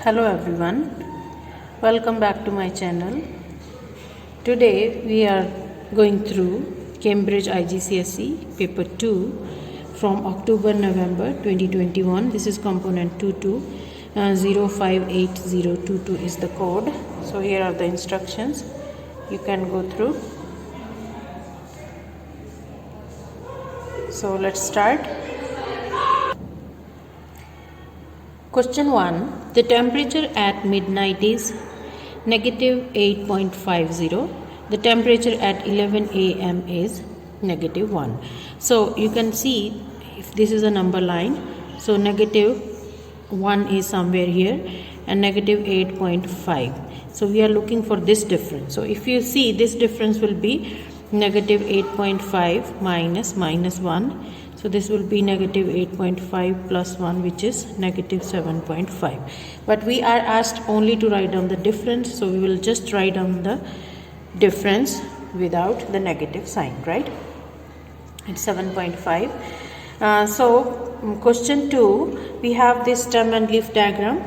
Hello everyone, welcome back to my channel. Today we are going through Cambridge IGCSE Paper 2 from October-November 2021. This is component 22, 058022 is the code. So here are the instructions, you can go through. So let's start. Question 1. The temperature at midnight is negative 8.50. The temperature at 11 a.m. is negative 1. So you can see if this is a number line. So negative 1 is somewhere here and negative 8.5. So we are looking for this difference. So if you see, this difference will be negative 8.5 minus 1. So this will be negative 8.5 plus 1, which is negative 7.5. But we are asked only to write down the difference. So we will just write down the difference without the negative sign, right? It's 7.5. So question 2, we have this stem and leaf diagram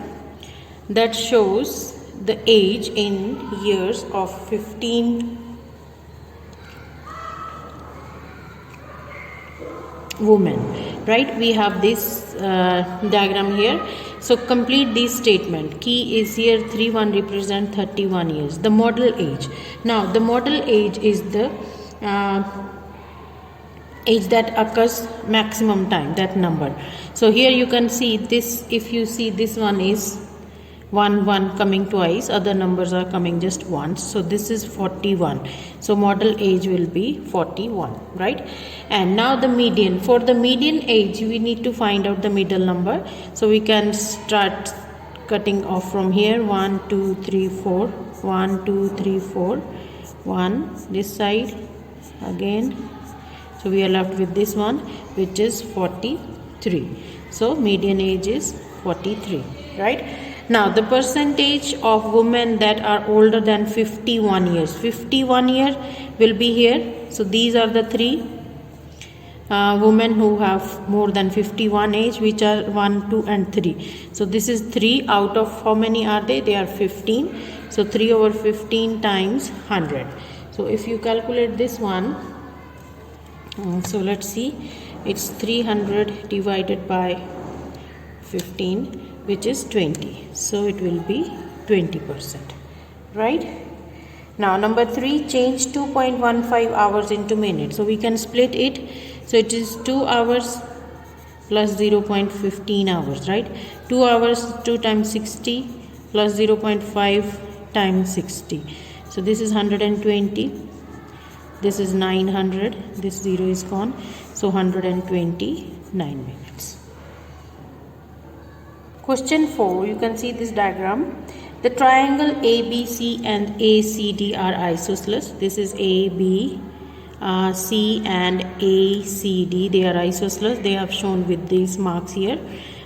that shows the age in years of 15 women, right? We have this diagram here. So complete this statement. Key is here 31 represent 31 years. The model age. Now the model age is the age that occurs maximum time, that number. So here you can see this. If you see, this one is 1 coming twice, other numbers are coming just once. So this is 41. So model age will be 41, right? And now the median. For the median age, we need to find out the middle number. So we can start cutting off from here. 1, 2, 3, 4. 1, 2, 3, 4. 1 this side again. So we are left with this one, which is 43. So median age is 43, right? Now the percentage of women that are older than 51 years. 51 year will be here. So these are the three women who have more than 51 age, which are 1, 2 and 3. So this is 3 out of how many are they? They are 15. So 3 over 15 times 100. So if you calculate this one, so let's see, it's 300 divided by 15, which is 20. So it will be 20%, right? Now number 3, change 2.15 hours into minutes. So we can split it. So it is 2 hours plus 0.15 hours, right? 2 hours, 2 times 60 plus 0.5 times 60. So this is 120. This is 900. This 0 is gone. So 129 minutes. Question 4, you can see this diagram. The triangle ABC and ACD are isosceles. This is AB, C and ACD. They are isosceles. They have shown with these marks here.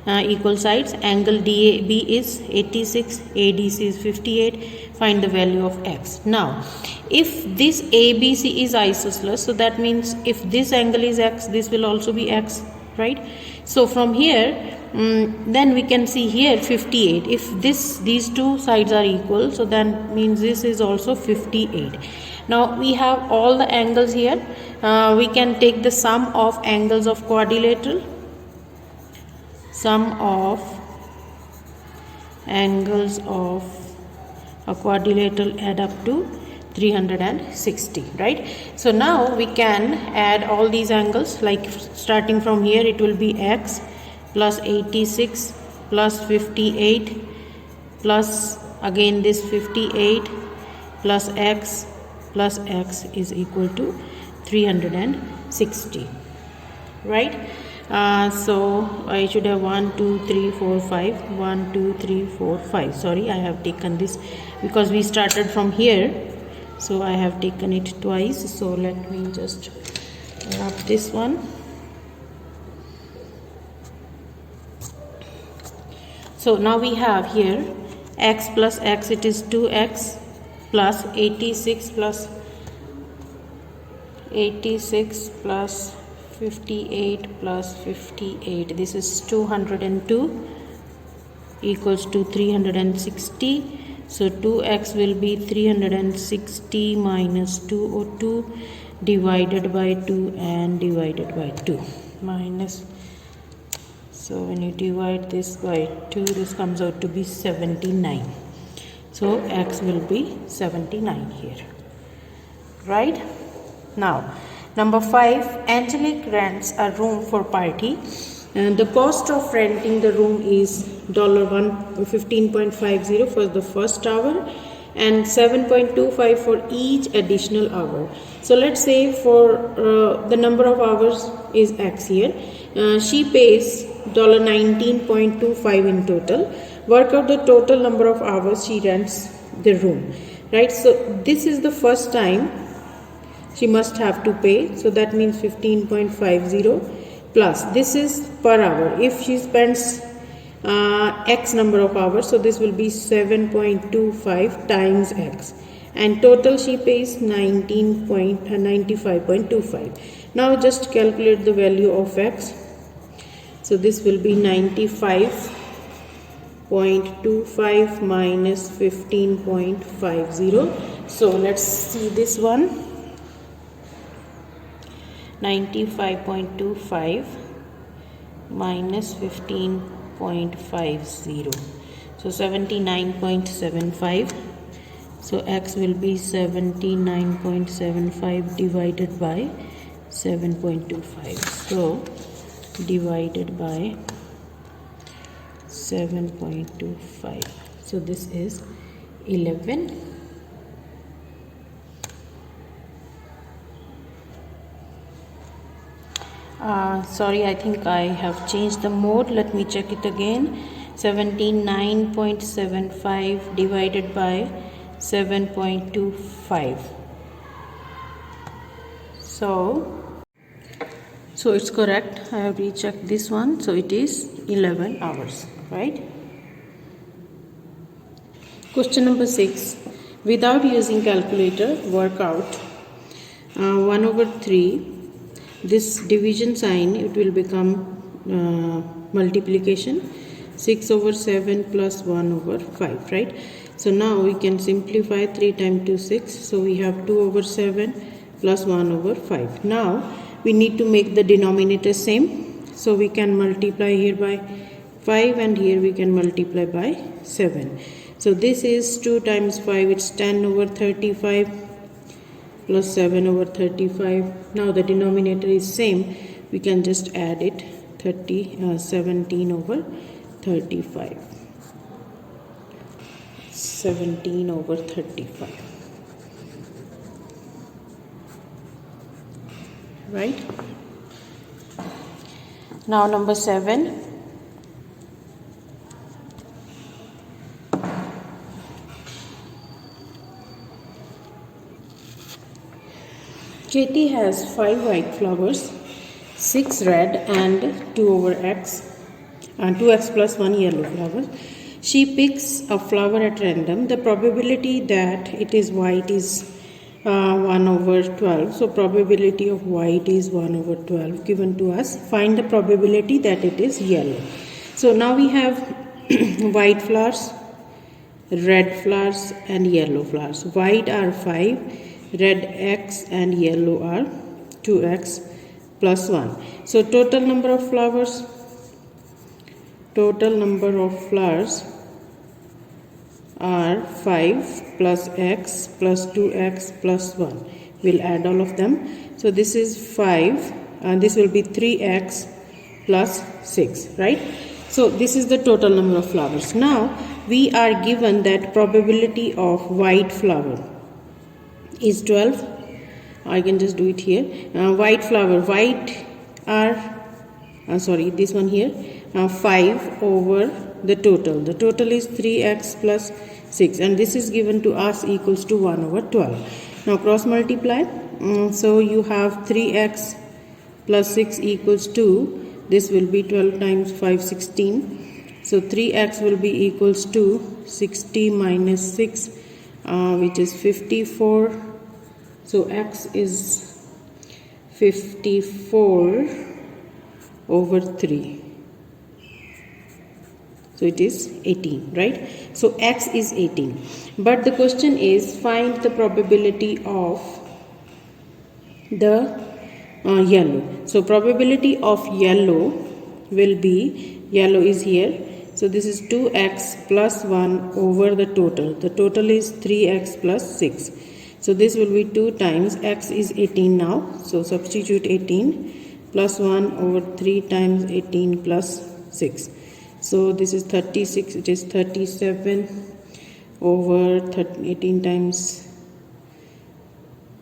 Equal sides. Angle DAB is 86, ADC is 58. Find the value of X. Now, if this ABC is isosceles, so that means if this angle is X, this will also be X, right? So from here, then we can see here 58. If these two sides are equal, so that means this is also 58. Now we have all the angles here. We can take the sum of angles of quadrilateral. Sum of angles of a quadrilateral add up to 360, right? So now we can add all these angles, like starting from here, it will be X plus 86 plus 58 plus again this 58 plus X is equal to 360, right? So I should have 1, 2, 3, 4, 5. 1, 2, 3, 4, 5. Sorry, I have taken this because we started from here. So I have taken it twice. So let me just wrap this one. So now we have here X plus X, it is 2X plus 86 plus 58 plus 58. This is 202 equals to 360. So 2x will be 360 minus 202 divided by 2 and divided by 2 minus. So when you divide this by 2, this comes out to be 79. So x will be 79 here. Right? Now, number 5, Angelique rents a room for party. And the cost of renting the room is $15.50 for the first hour and $7.25 for each additional hour. So let's say for the number of hours is X here. She pays $19.25 in total. Work out the total number of hours she rents the room. Right? So this is the first time she must have to pay. So that means 15.50 plus this is per hour. If she spends x number of hours, so this will be 7.25 times x, and total she pays 95.25. Now just calculate the value of x. So this will be 95.25 minus 15.50. So let's see this one. 95.25 minus 15.50, so 79.75. So x will be 79.75 divided by 7.25. So divided by 7.25. So this is 11. Sorry, I think I have changed the mode. Let me check it again. 79.75 divided by 7.25. So it's correct. I have rechecked this one. So it is 11 hours, right? Question number 6. Without using calculator, work out 1/3. This division sign, it will become multiplication. 6/7 plus 1/5, right? So now we can simplify 3 times 2, 6. So we have 2/7 plus 1/5. Now we need to make the denominator same. So we can multiply here by 5 and here we can multiply by 7. So this is 2 times 5, it's 10/35 plus 7/35. Now the denominator is same. We can just add it, 17/35. 17/35. Right? Now number 7. Katie has 5 white flowers, 6 red and 2/x, and 2x plus 1 yellow flower. She picks a flower at random. The probability that it is white is 1/12. So probability of white is 1/12 given to us. Find the probability that it is yellow. So now we have white flowers, red flowers and yellow flowers. White are 5, red x and yellow are 2x plus 1. So total number of flowers are 5 plus x plus 2x plus 1. We'll add all of them. So this is 5 and this will be 3x plus 6, right? So this is the total number of flowers. Now we are given that probability of white flower is 12. I can just do it here. White flower, white are this one here, 5 over the total. The total is 3x plus 6 and this is given to us equals to 1/12. Now cross multiply. So you have 3x plus 6 equals 2. This will be 12 times 5, 16. So 3x will be equals to 60 minus 6, which is 54. So x is 54/3. So it is 18, right? So x is 18. But the question is, find the probability of the yellow. So probability of yellow will be, yellow is here. So this is 2x plus 1 over the total. The total is 3x plus 6. So this will be 2 times, x is 18 now. So substitute 18 plus 1 over 3 times 18 plus 6. So this is 36, it is 37 over 18 times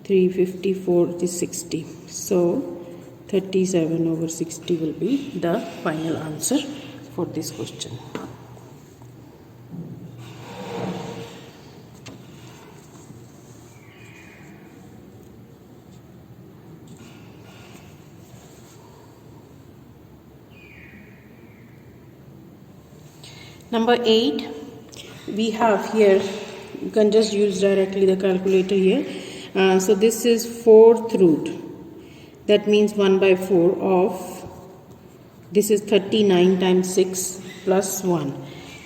354, it is 60. So 37 over 60 will be the final answer for this question. Number 8, we have here, you can just use directly the calculator here. So this is 4th root, that means 1 by 4 of, this is 39 times 6 plus 1.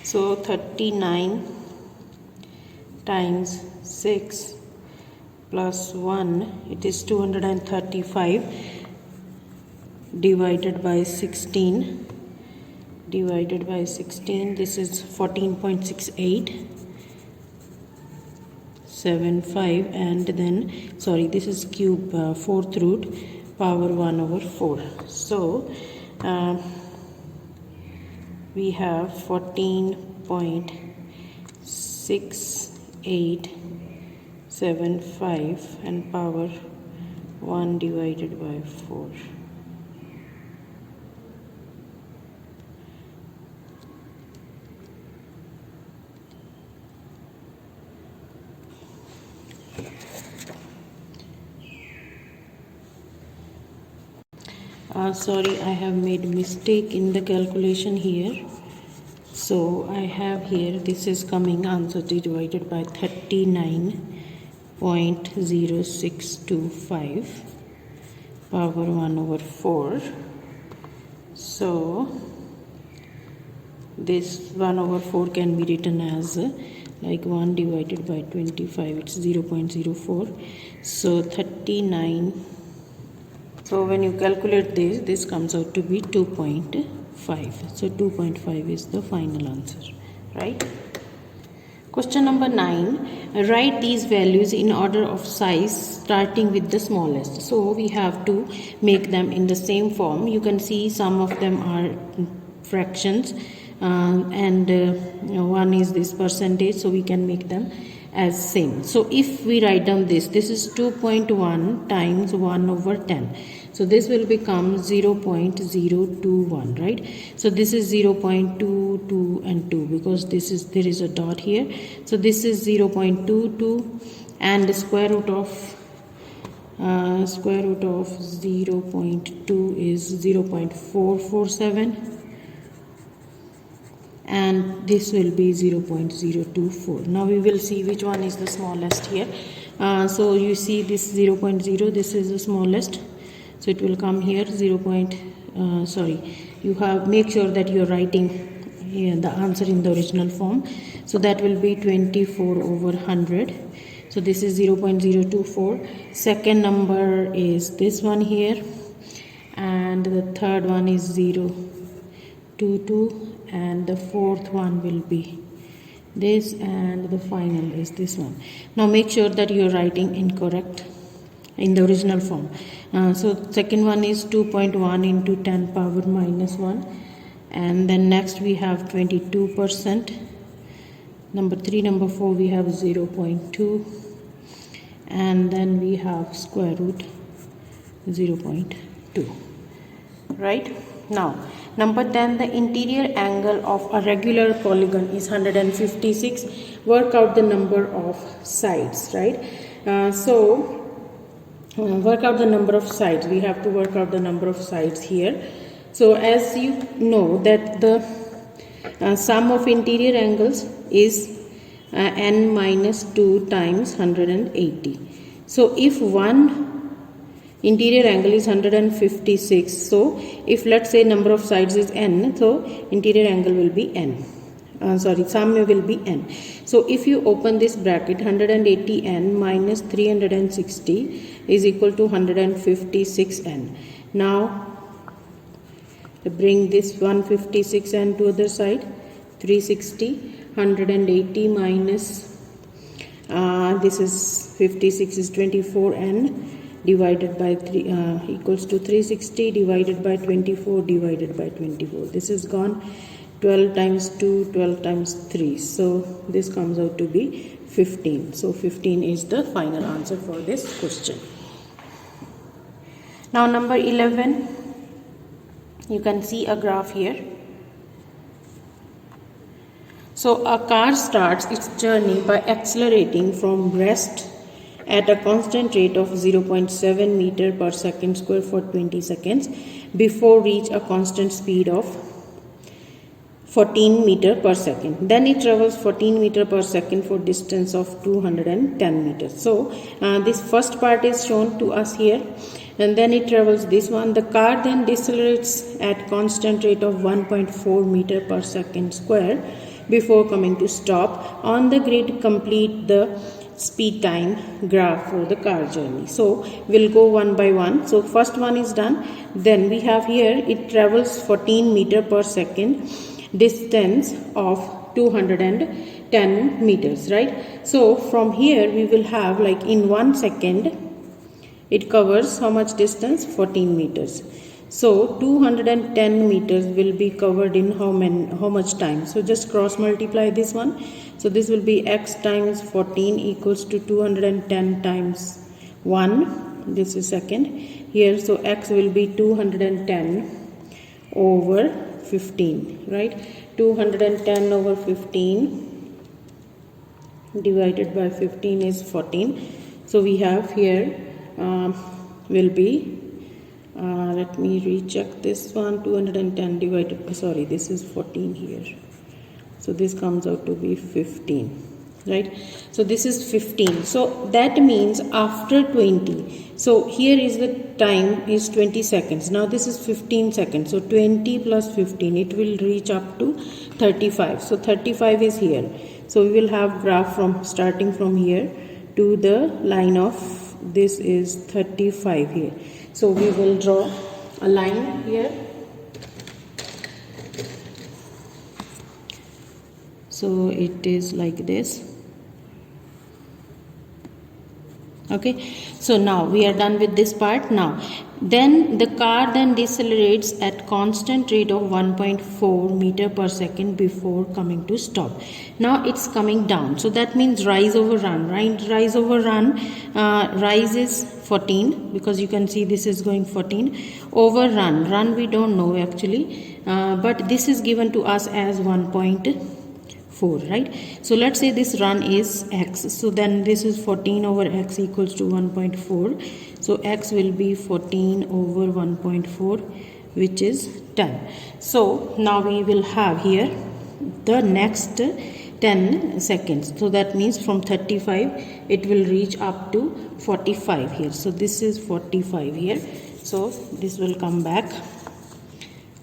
So 39 times 6 plus 1, it is 235 divided by 16. Divided by 16, this is 14.6875, and then sorry, this is cube, 4th root power 1 over 4. So we have 14.6875 and power 1 divided by 4. Sorry, I have made mistake in the calculation here. So I have here, this is coming answer divided by 39.0625 power 1 over 4. So this 1 over 4 can be written as like 1 divided by 25, it's 0.04. So 39. So when you calculate this comes out to be 2.5. So 2.5 is the final answer, right? Question number 9. Write these values in order of size starting with the smallest. So we have to make them in the same form. You can see some of them are fractions and one is this percentage, so we can make them as same. So if we write down this is 2.1 times 1 over 10. So this will become 0.021, right? So this is 0.22 and 2 because there is a dot here. So this is 0.22 and the square root of 0.2 is 0.447. And this will be 0.024. Now we will see which one is the smallest here. So you see this 0.0, this is the smallest. So it will come here you have make sure that you are writing the answer in the original form. So that will be 24 over 100. So this is 0.024. Second number is this one here, and the third one is 0.22, and the fourth one will be this, and the final is this one. Now make sure that you are writing incorrect in the original form. So second one is 2.1 into 10 power minus 1, and then next we have 22%. Number 3, number 4 we have 0.2, and then we have square root 0.2, right? Now number 10, the interior angle of a regular polygon is 156. Work out the number of sides, right? Work out the number of sides. We have to work out the number of sides here. So as you know that the sum of interior angles is n minus 2 times 180. So if one interior angle is 156, so if let's say number of sides is n, so interior angle will be n, sum will be n. So if you open this bracket, 180n minus 360 is equal to 156n. Now bring this 156n to other side, 360, 180 minus this is 56 is 24n divided by 3 equals to 360 divided by 24 divided by 24. This is gone. 12 times 2, 12 times 3. So this comes out to be 15. So 15 is the final answer for this question. Now number 11, you can see a graph here. So a car starts its journey by accelerating from rest at a constant rate of 0.7 meter per second square for 20 seconds before reach a constant speed of 14 meter per second. Then it travels 14 meter per second for distance of 210 meters. So this first part is shown to us here, and then it travels this one. The car then decelerates at constant rate of 1.4 meter per second square before coming to stop. On the grid, complete the speed time graph for the car journey. So we'll go one by one. So first one is done. Then we have here, it travels 14 meter per second, distance of 210 meters, right? So from here we will have, like, in 1 second it covers how much distance? 14 meters. So 210 meters will be covered in how much time? So just cross multiply this one. So this will be x times 14 equals to 210 times 1. This is second here. So x will be 210 over 15, right? 210 over 15 divided by 15 is 14. So we have here will be let me recheck this one. 210 divided by, sorry, this is 14 here. So this comes out to be 15, right? So this is 15. So that means after 20. So here is the time is 20 seconds. Now this is 15 seconds. So 20 plus 15, it will reach up to 35. So 35 is here. So we will have graph from starting from here to the line of, this is 35 here. So we will draw a line here. So it is like this. Okay, so now we are done with this part. Now then the car then decelerates at constant rate of 1.4 meter per second before coming to stop. Now it's coming down, so that means rise over run, right? Rise over run, rise is 14, because you can see this is going 14 over run we don't know actually, but this is given to us as 1.4, right? So let's say this run is x, so then this is 14 over x equals to 1.4. So x will be 14 over 1.4, which is 10. So now we will have here the next 10 seconds. So that means from 35 it will reach up to 45 here. So this is 45 here. So this will come back.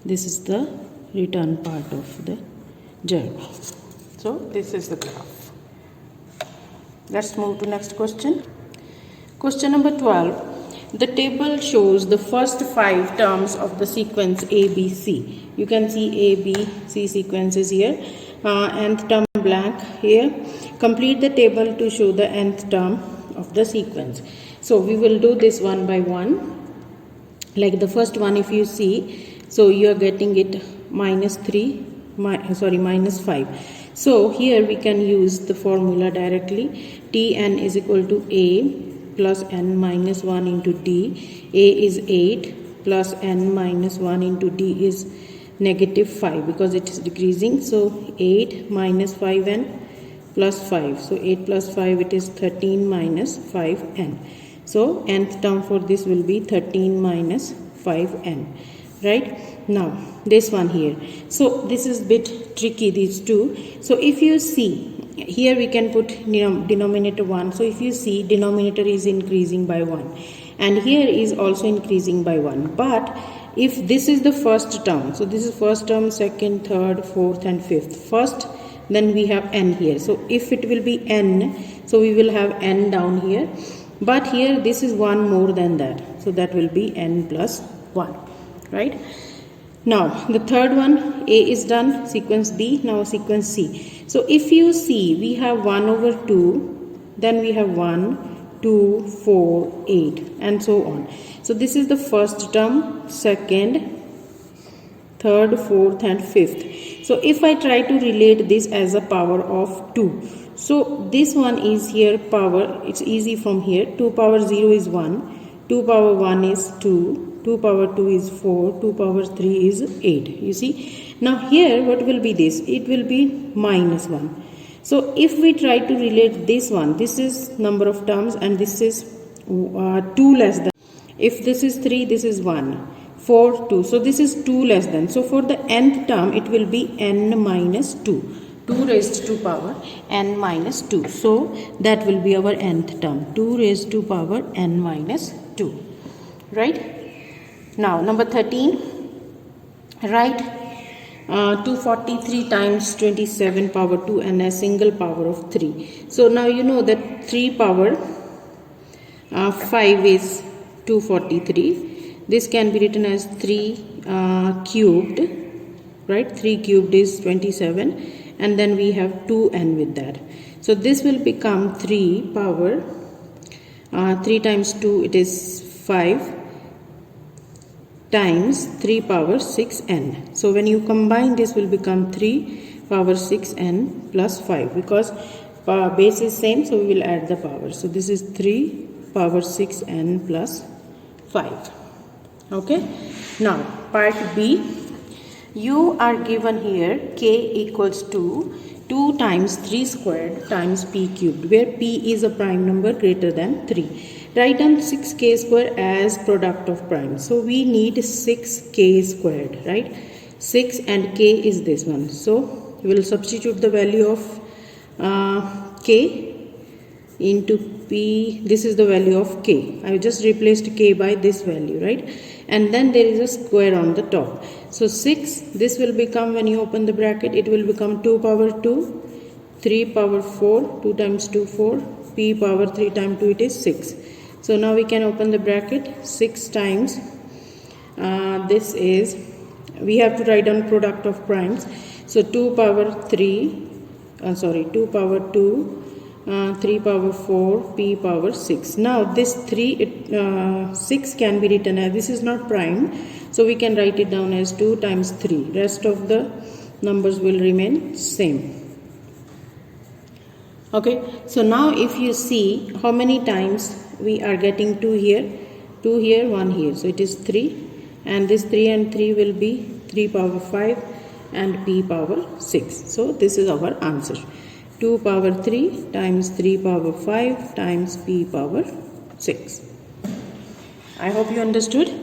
This is the return part of the journey. So this is the graph. Let's move to next question. Question number 12. The table shows the first 5 terms of the sequence ABC. You can see ABC sequences here. Nth term blank here. Complete the table to show the nth term of the sequence. So we will do this one by one. Like the first one, if you see, so you are getting it minus 5. So here we can use the formula directly. Tn is equal to A plus n minus 1 into d. A is 8 plus n minus 1 into d is negative 5, because it is decreasing. So 8 minus 5n plus 5. So 8 plus 5, it is 13 minus 5n. So nth term for this will be 13 minus 5n, right? Now this one here. So this is bit tricky, these two. So if you see, here we can put denominator 1. So if you see, denominator is increasing by 1 and here is also increasing by 1. But if this is the first term, so this is first term, second, third, fourth and fifth. First then we have n here. So if it will be n, so we will have n down here, but here this is 1 more than that, so that will be n plus 1, right? Now the third one, A is done, sequence B, now sequence C. So if you see, we have 1 over 2, then we have 1, 2, 4, 8 and so on. So this is the first term, second, third, fourth and fifth. So if I try to relate this as a power of 2, so this one is here power, it's easy from here, 2 power 0 is 1, 2 power 1 is 2, 2 power 2 is 4, 2 power 3 is 8, you see. Now here what will be this? It will be minus 1. So if we try to relate this one, this is number of terms and this is 2 less than. If this is 3, this is 1. 4, 2. So this is 2 less than. So for the nth term, it will be n minus 2. 2 raised to power n minus 2. So that will be our nth term. 2 raised to power n minus 2. Right? Now number 13. Write 243 times 27 power 2 and a single power of 3. So now you know that 3 power 5 is 243. This can be written as 3 cubed, right? 3 cubed is 27 and then we have 2n with that. So this will become 3 power 3 times 2, it is 5 times 3 power 6n. So when you combine, this will become 3 power 6n plus 5 because base is same, so we will add the power. So this is 3 power 6n plus 5. Okay. Now part B, you are given here k equals to 2 times 3 squared times p cubed, where p is a prime number greater than 3. Write down 6k square as product of primes. So we need 6k squared, right? 6 and k is this one. So we will substitute the value of k into p. This is the value of k. I just replaced k by this value, right? And then there is a square on the top. So 6, this will become, when you open the bracket, it will become 2 power 2, 3 power 4, 2 times 2 4, p power 3 times 2, it is 6. So now we can open the bracket, 6 times this is, we have to write down product of primes. So 2 power 3, 2 power 2, 3 power 4, p power 6. Now this 6 can be written as, this is not prime, so we can write it down as 2 times 3. Rest of the numbers will remain same. Okay, so now if you see how many times we are getting 2 here, 2 here, 1 here, so it is 3, and this 3 and 3 will be 3 power 5 and p power 6. So this is our answer. 2 power 3 times 3 power 5 times p power 6. I hope you understood.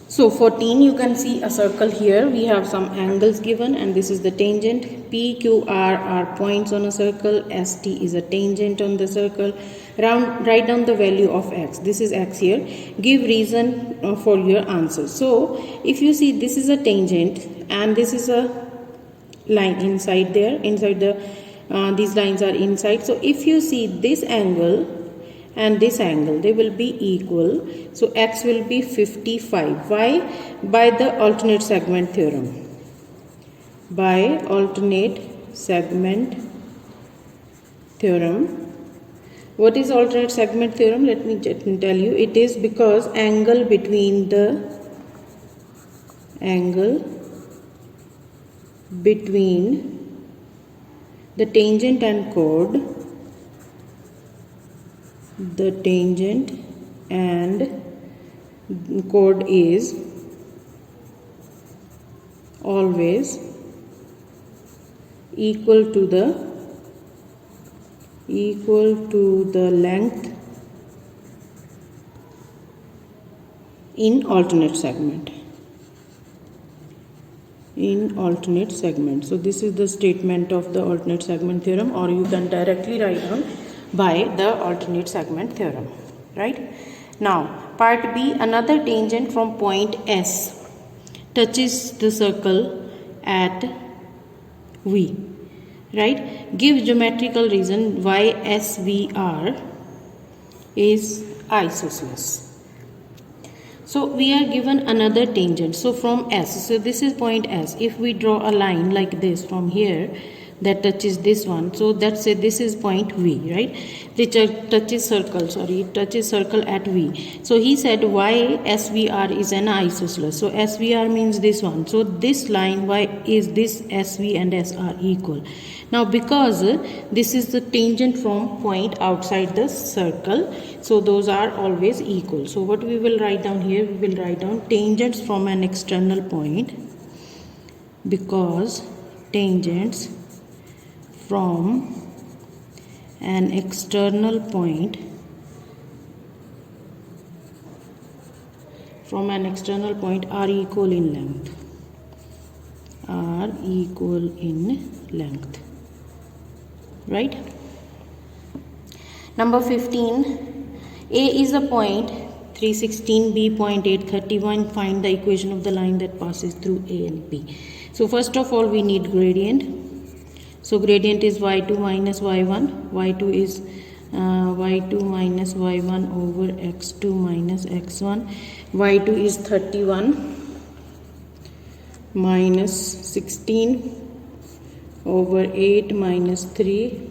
So 14, you can see a circle here. We have some angles given and this is the tangent. P, Q, R are points on a circle. ST is a tangent on the circle. Write down the value of x. This is x here. Give reason for your answer. So if you see, this is a tangent and this is a line inside there. Inside the these lines are inside. So if you see this angle and this angle, they will be equal. So x will be 55. Why? By the alternate segment theorem. By alternate segment theorem. What is alternate segment theorem? Let me tell you. It is because angle between the tangent and chord, the tangent and chord is always equal to the length in alternate segment. So this is the statement of the alternate segment theorem, or you can directly write down by the alternate segment theorem, right? Now part B, another tangent from point S touches the circle at V, right? Give geometrical reason why SVR is isosceles. So we are given another tangent. So from S, so this is point S. If we draw a line like this from here that touches this one, so let's say this is point V, right? Which touches circle at V. So he said why SVR is an isosceles. So SVR means this one. So this line, why is this SV and SR equal? Now because this is the tangent from point outside the circle, so those are always equal. So what we will write down here, we will write down tangents from an external point, because tangents from an external point are equal in length. Right? Number 15, A is a point 316, B point 831. Find the equation of the line that passes through A and B. So first of all we need gradient. So gradient is y2 minus y1. y2 is y2 minus y1 over x2 minus x1. y2 is 31 minus 16 over 8 minus 3.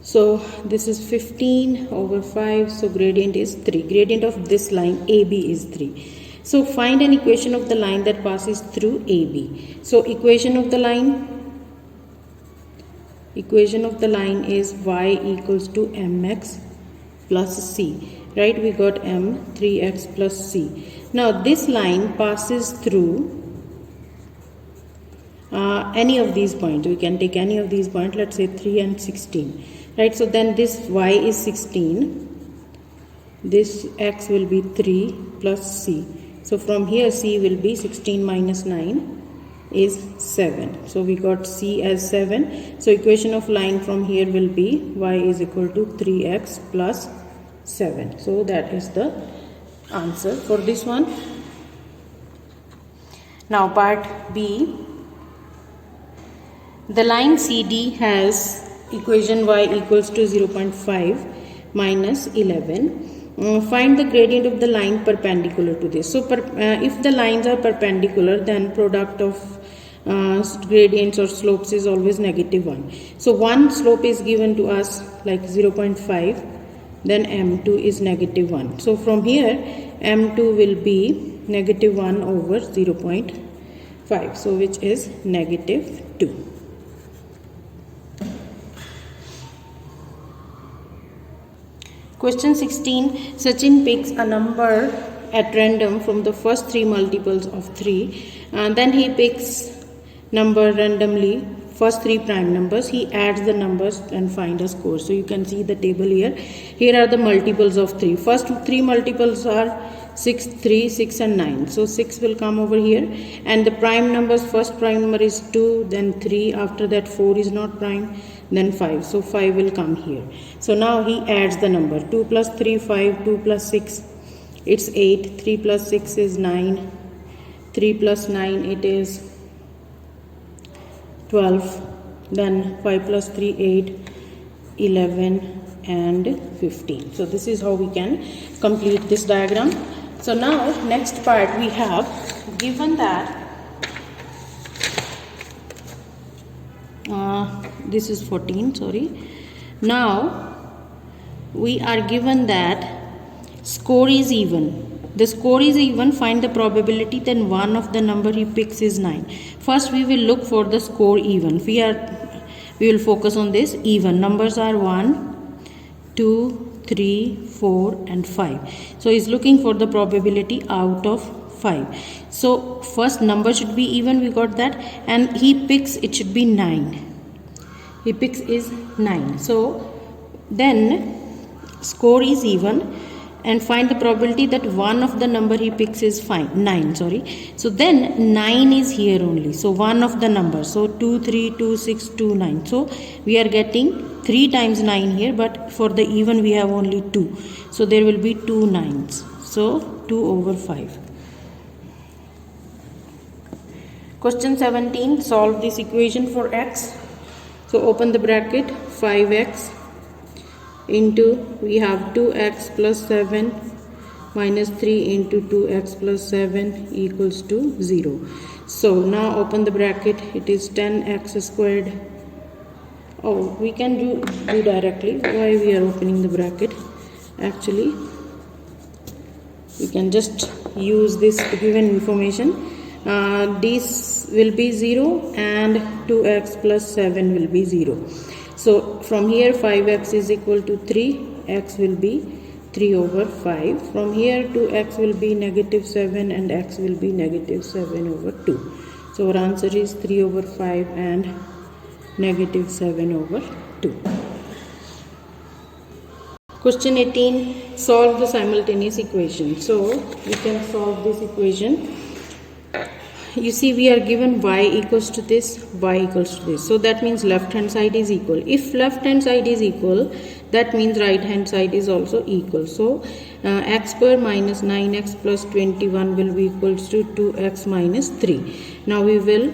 So this is 15 over 5. So gradient is 3. Gradient of this line AB is 3. So find an equation of the line that passes through AB. So equation of the line is y equals to mx plus c. Right? We got m 3x plus c. Now this line passes through any of these points. We can take any of these points, let's say 3 and 16, right? So then this y is 16, this x will be 3 plus c. So from here c will be 16 minus 9 is 7. So we got c as 7. So equation of line from here will be y is equal to 3x plus 7. So that is the answer for this one. Now part B. The line CD has equation y equals to 0.5 minus 11. Find the gradient of the line perpendicular to this. So if the lines are perpendicular, then product of gradients or slopes is always -1. So one slope is given to us like 0.5, then m2 is -1. So from here m2 will be -1 over 0.5, so which is -2. Question 16. Sachin picks a number at random from the first 3 multiples of 3, and then he picks number randomly, first 3 prime numbers. He adds the numbers and find a score. So you can see the table here. Here are the multiples of 3. First 3 multiples are 6, 3, 6 and 9. So 6 will come over here, and the prime numbers, first prime number is 2, then 3, after that 4 is not prime, then 5. So 5 will come here. So now he adds the number 2 plus 3, 5, 2 plus 6, it's 8, 3 plus 6 is 9, 3 plus 9 it is 12, then 5 plus 3, 8, 11 and 15. So this is how we can complete this diagram. So now next part we have given that this is 14, sorry. Now we are given that score is even. The score is even. Find the probability then one of the number he picks is 9. First we will look for the score even. We will focus on this even. Numbers are 1, 2, 3, 4 and 5. So he's looking for the probability out of 5. So first number should be even, we got that, and he picks, it should be 9. He picks is 9. So then score is even, and find the probability that one of the number he picks is 9. So then 9 is here only. So one of the numbers. So 2, 3, 2, 6, 2, 9. So we are getting 3 times 9 here, but for the even we have only 2. So there will be 2 9s. So 2 over 5. Question 17, solve this equation for x. So open the bracket, 5x into, we have 2x plus 7 minus 3 into 2x plus 7 equals to 0. So now open the bracket, it is 10x squared. Oh, we can do directly. Why we are opening the bracket? Actually, we can just use this given information. This will be 0 and 2x plus 7 will be 0. So from here 5x is equal to 3, x will be 3 over 5. From here 2x will be negative 7 and x will be negative 7 over 2. So our answer is 3 over 5 and negative 7 over 2. Question 18, solve the simultaneous equation. So we can solve this equation. You see, we are given y equals to this, y equals to this. So that means left hand side is equal. If left hand side is equal, that means right hand side is also equal. So x square minus 9x plus 21 will be equals to 2x minus 3. Now we will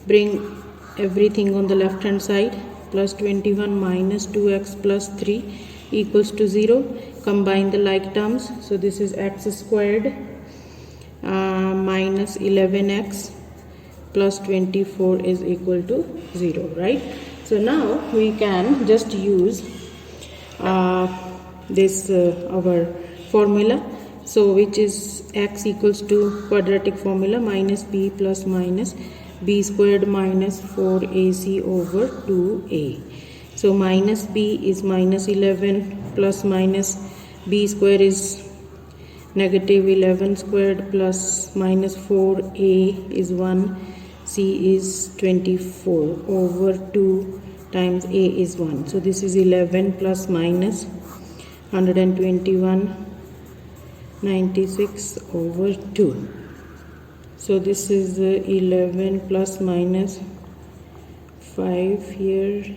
bring everything on the left hand side. Plus 21 minus 2x plus 3 equals to 0. Combine the like terms. So this is x squared minus 11x plus 24 is equal to 0, right? So now we can just use this our formula, so which is x equals to quadratic formula minus b plus minus b squared minus 4ac over 2a. So minus b is minus 11 plus minus b square is negative 11 squared plus minus 4a is 1, c is 24 over 2 times a is 1. So this is 11 plus minus 121, 96 over 2. So this is 11 plus minus 5 here,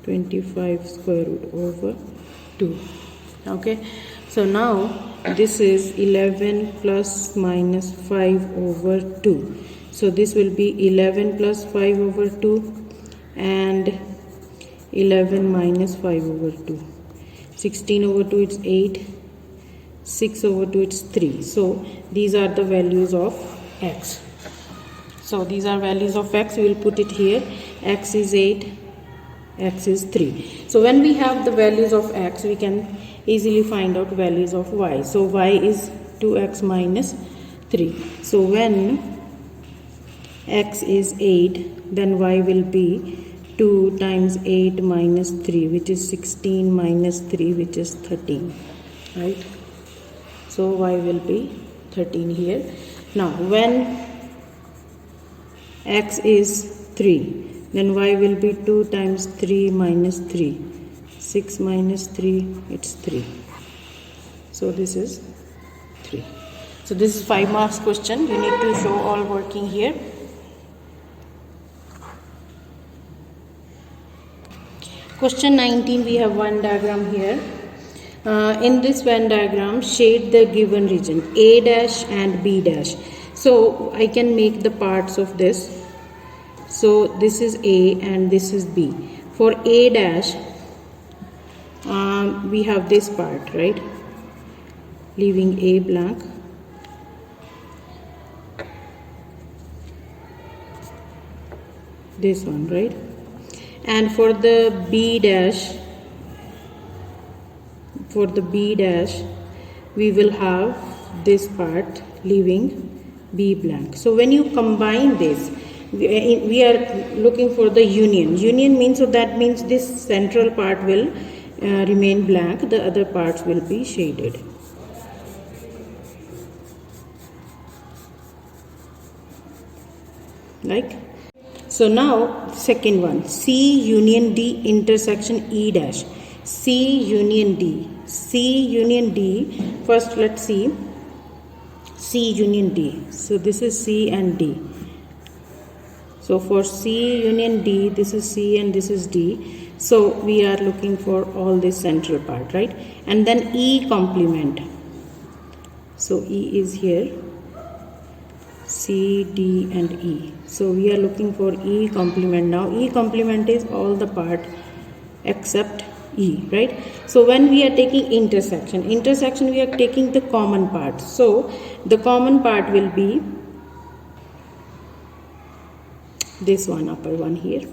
25 square root over 2. Okay, so now this is 11 plus minus 5 over 2. So this will be 11 plus 5 over 2 and 11 minus 5 over 2. 16 over 2 it's 8, 6 over 2 it's 3. So these are the values of x. So these are values of x. We will put it here. X is 8, x is 3. So when we have the values of x, we can easily find out values of y. So y is 2x minus 3. So when x is 8, then y will be 2 times 8 minus 3, which is 16 minus 3, which is 13, right? So y will be 13 here. Now when x is 3, then y will be 2 times 3 minus 3. 6 minus 3, it's 3. So this is 3. So this is 5 marks question. You need to show all working here. Question 19, we have one diagram here. In this Venn diagram, shade the given region A dash and B dash. So I can make the parts of this. So this is A and this is B. For A dash, we have this part, right? Leaving A blank. This one, right? And for the B dash, we will have this part leaving B blank. So when you combine this, we are looking for the union. Union means, so that means this central part will remain blank, the other parts will be shaded. Like, so now second one, C union D intersection E dash. C union D. C union D. First let's see C union D. So this is C and D. So for C union D, this is C and this is D. So we are looking for all this central part, right? And then E complement. So E is here. C, D and E. So we are looking for E complement now. E complement is all the part except E, right? So when we are taking intersection we are taking the common part. So the common part will be this one, upper one here.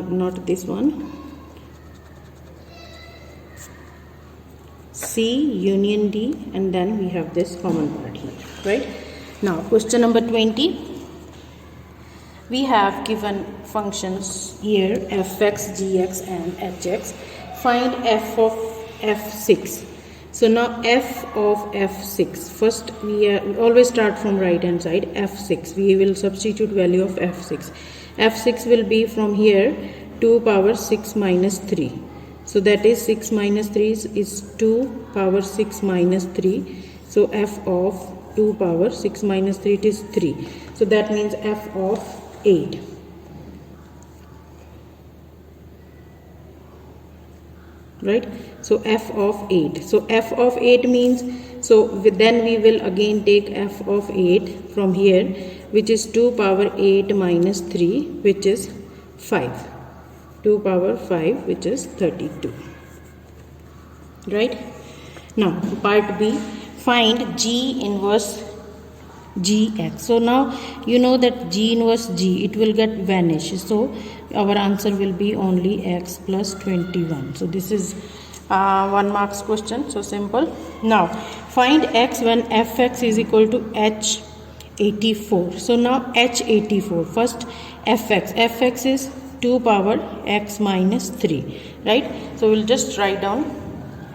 Not this one. C union D, and then we have this common part here, right? Now question number 20. We have given functions here fx, gx and hx. Find f of f6. So now f of f6. First we always start from right hand side. F6. We will substitute value of f6. F6 will be from here 2 power 6 minus 3. So that is 6 minus 3 is 2 power 6 minus 3. So f of 2 power 6 minus 3 it is 3. So that means f of 8. Right? So f of 8. So f of 8 means, so then we will again take f of 8 from here, which is 2 power 8 minus 3, which is 5. 2 power 5, which is 32. Right? Now part B, find G inverse Gx. So now you know that G inverse G, it will get vanish. So our answer will be only x plus 21. So this is 1 marks question. So simple. Now find x when fx is equal to h84. So now h84. First fx. Fx is 2 power x minus 3. Right? So we'll just write down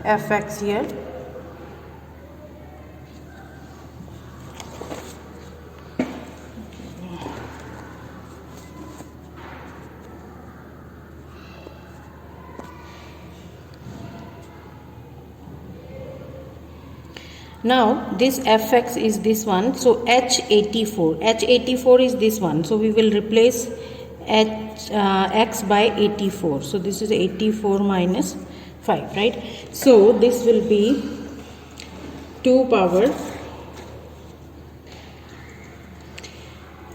fx here. Now this fx is this one, so h84 is this one, so we will replace x by 84. So this is 84 minus 5, right? So this will be 2 power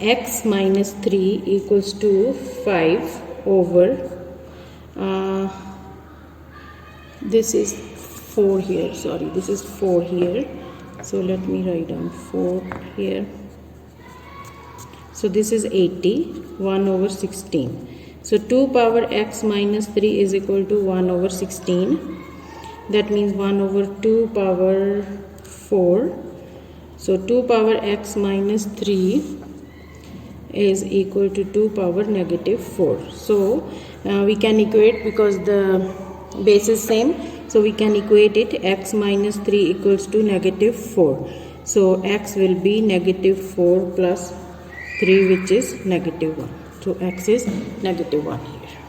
x minus 3 equals to 5 over this is 4 here, sorry, this is 4 here, so let me write down 4 here. So this is 80, 1 over 16. So 2 power x minus 3 is equal to 1 over 16. That means 1 over 2 power 4. So 2 power x minus 3 is equal to 2 power negative 4. So we can equate, because the base is same, so we can equate it. X minus 3 equals to negative 4. So x will be negative 4 plus 3, which is negative 1. So x is negative 1 here.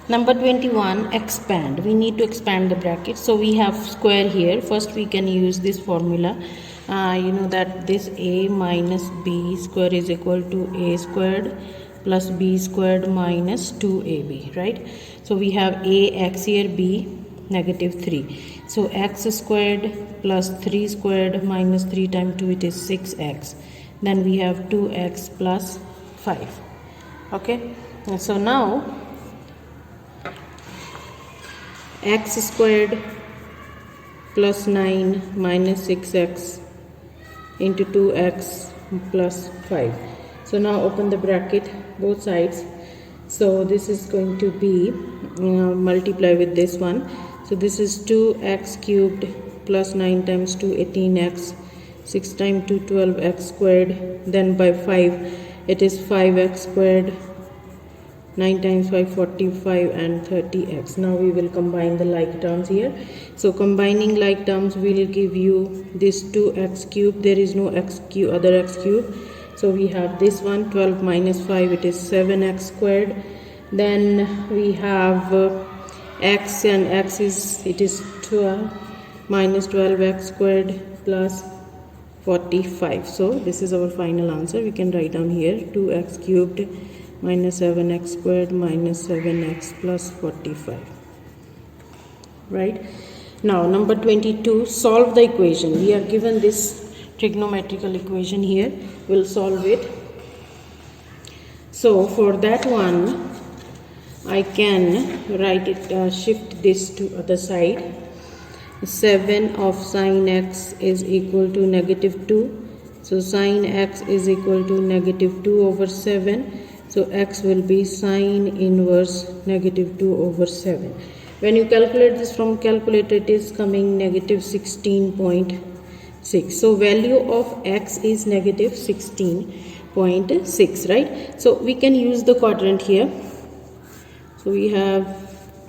Number 21, expand. We need to expand the bracket. So we have square here. First we can use this formula. You know that this a minus b square is equal to a squared plus b squared minus 2ab, right? So we have ax here, b negative 3. So x squared plus 3 squared minus 3 times 2, it is 6x. Then we have 2x plus 5. Okay, and so now x squared plus 9 minus 6x into 2x plus 5. So now open the bracket both sides. So this is going to be multiply with this one. So this is 2x cubed plus 9 times 2, 18x, 6 times 2, 12x squared, then by 5 it is 5x squared, 9 times 5, 45, and 30x. Now we will combine the like terms here. So combining like terms will give you this 2x cubed. There is no x cube, other x cube. So we have this one, 12 minus 5, it is 7x squared. Then we have x, and x is, it is 12 minus 12x squared plus 45. So this is our final answer. We can write down here 2x cubed minus 7x squared minus 7x plus 45. Right? Now number 22, solve the equation. We are given this trigonometrical equation here. We'll solve it. So for that one, I can write it, shift this to other side. 7 of sine x is equal to negative 2. So sine x is equal to negative 2 over 7. So x will be sine inverse negative 2 over 7. When you calculate this from calculator, it is coming negative 16.6. So value of x is negative 16.6, right? So we can use the quadrant here. So we have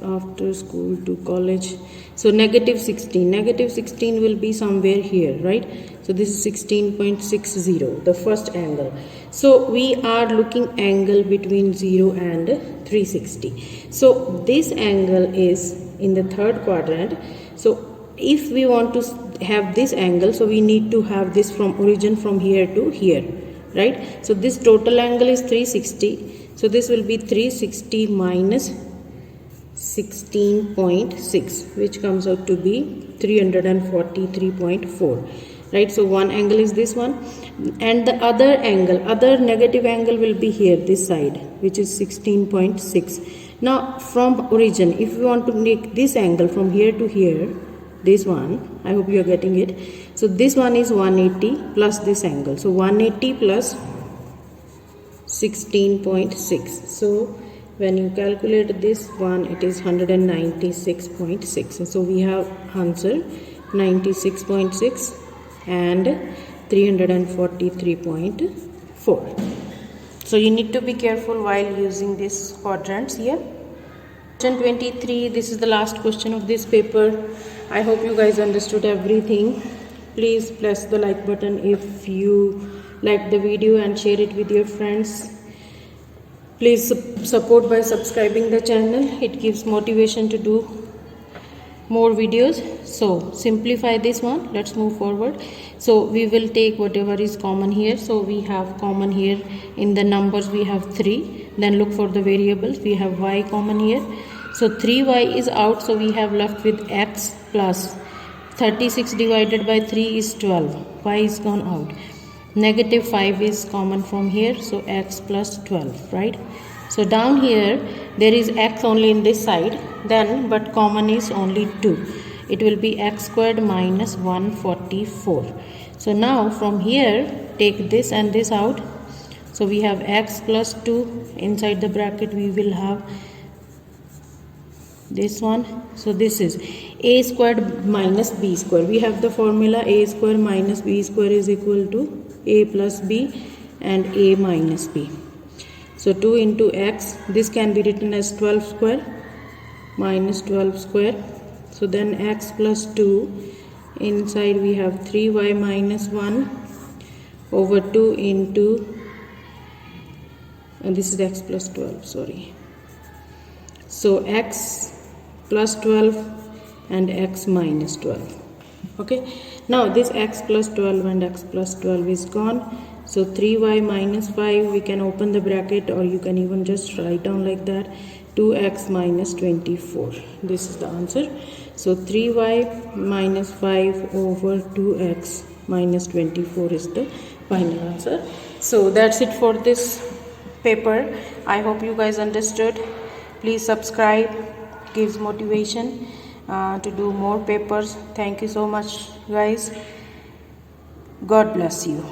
after school to college. So negative 16. Negative 16 will be somewhere here, right? So this is 16.60, the first angle. So we are looking angle between 0 and 360. So this angle is in the third quadrant. So if we want to have this angle, so we need to have this from origin from here to here, right? So this total angle is 360. So this will be 360 minus 16.6, which comes out to be 343.4. Right, so one angle is this one, and the other angle, other negative angle will be here, this side, which is 16.6. Now from origin, if we want to make this angle from here to here, this one, I hope you are getting it. So this one is 180 plus this angle, so 180 plus 16.6. So when you calculate this one, it is 196.6. So we have answer 96.6 and 343.4. So you need to be careful while using these quadrants here. Question 23, this is the last question of this paper. I hope you guys understood everything. Please press the like button if you like the video and share it with your friends. Please support by subscribing the channel. It gives motivation to do more videos. So simplify this one. Let's move forward. So we will take whatever is common here. So we have common here in the numbers, we have 3. Then look for the variables. We have y common here. So 3y is out. So we have left with x plus 36 divided by 3 is 12. Y is gone out. Negative 5 is common from here. So x plus 12, right? So down here there is x only in this side, then but common is only 2. It will be x squared minus 144. So now from here take this and this out. So we have x plus 2. Inside the bracket we will have this one. So this is a squared minus b squared. We have the formula a squared minus b squared is equal to a plus b and a minus b. So 2 into x, this can be written as 12 square minus 12 square. So then x plus 2, inside we have 3y minus 1 over 2 into, and this is x plus 12, sorry. So x plus 12 and x minus 12. Okay, now this x plus 12 and x plus 12 is gone. So 3y minus 5, we can open the bracket or you can even just write down like that. 2x minus 24. This is the answer. So 3y minus 5 over 2x minus 24 is the final answer. So that's it for this paper. I hope you guys understood. Please subscribe. Gives motivation to do more papers. Thank you so much, guys. God bless you.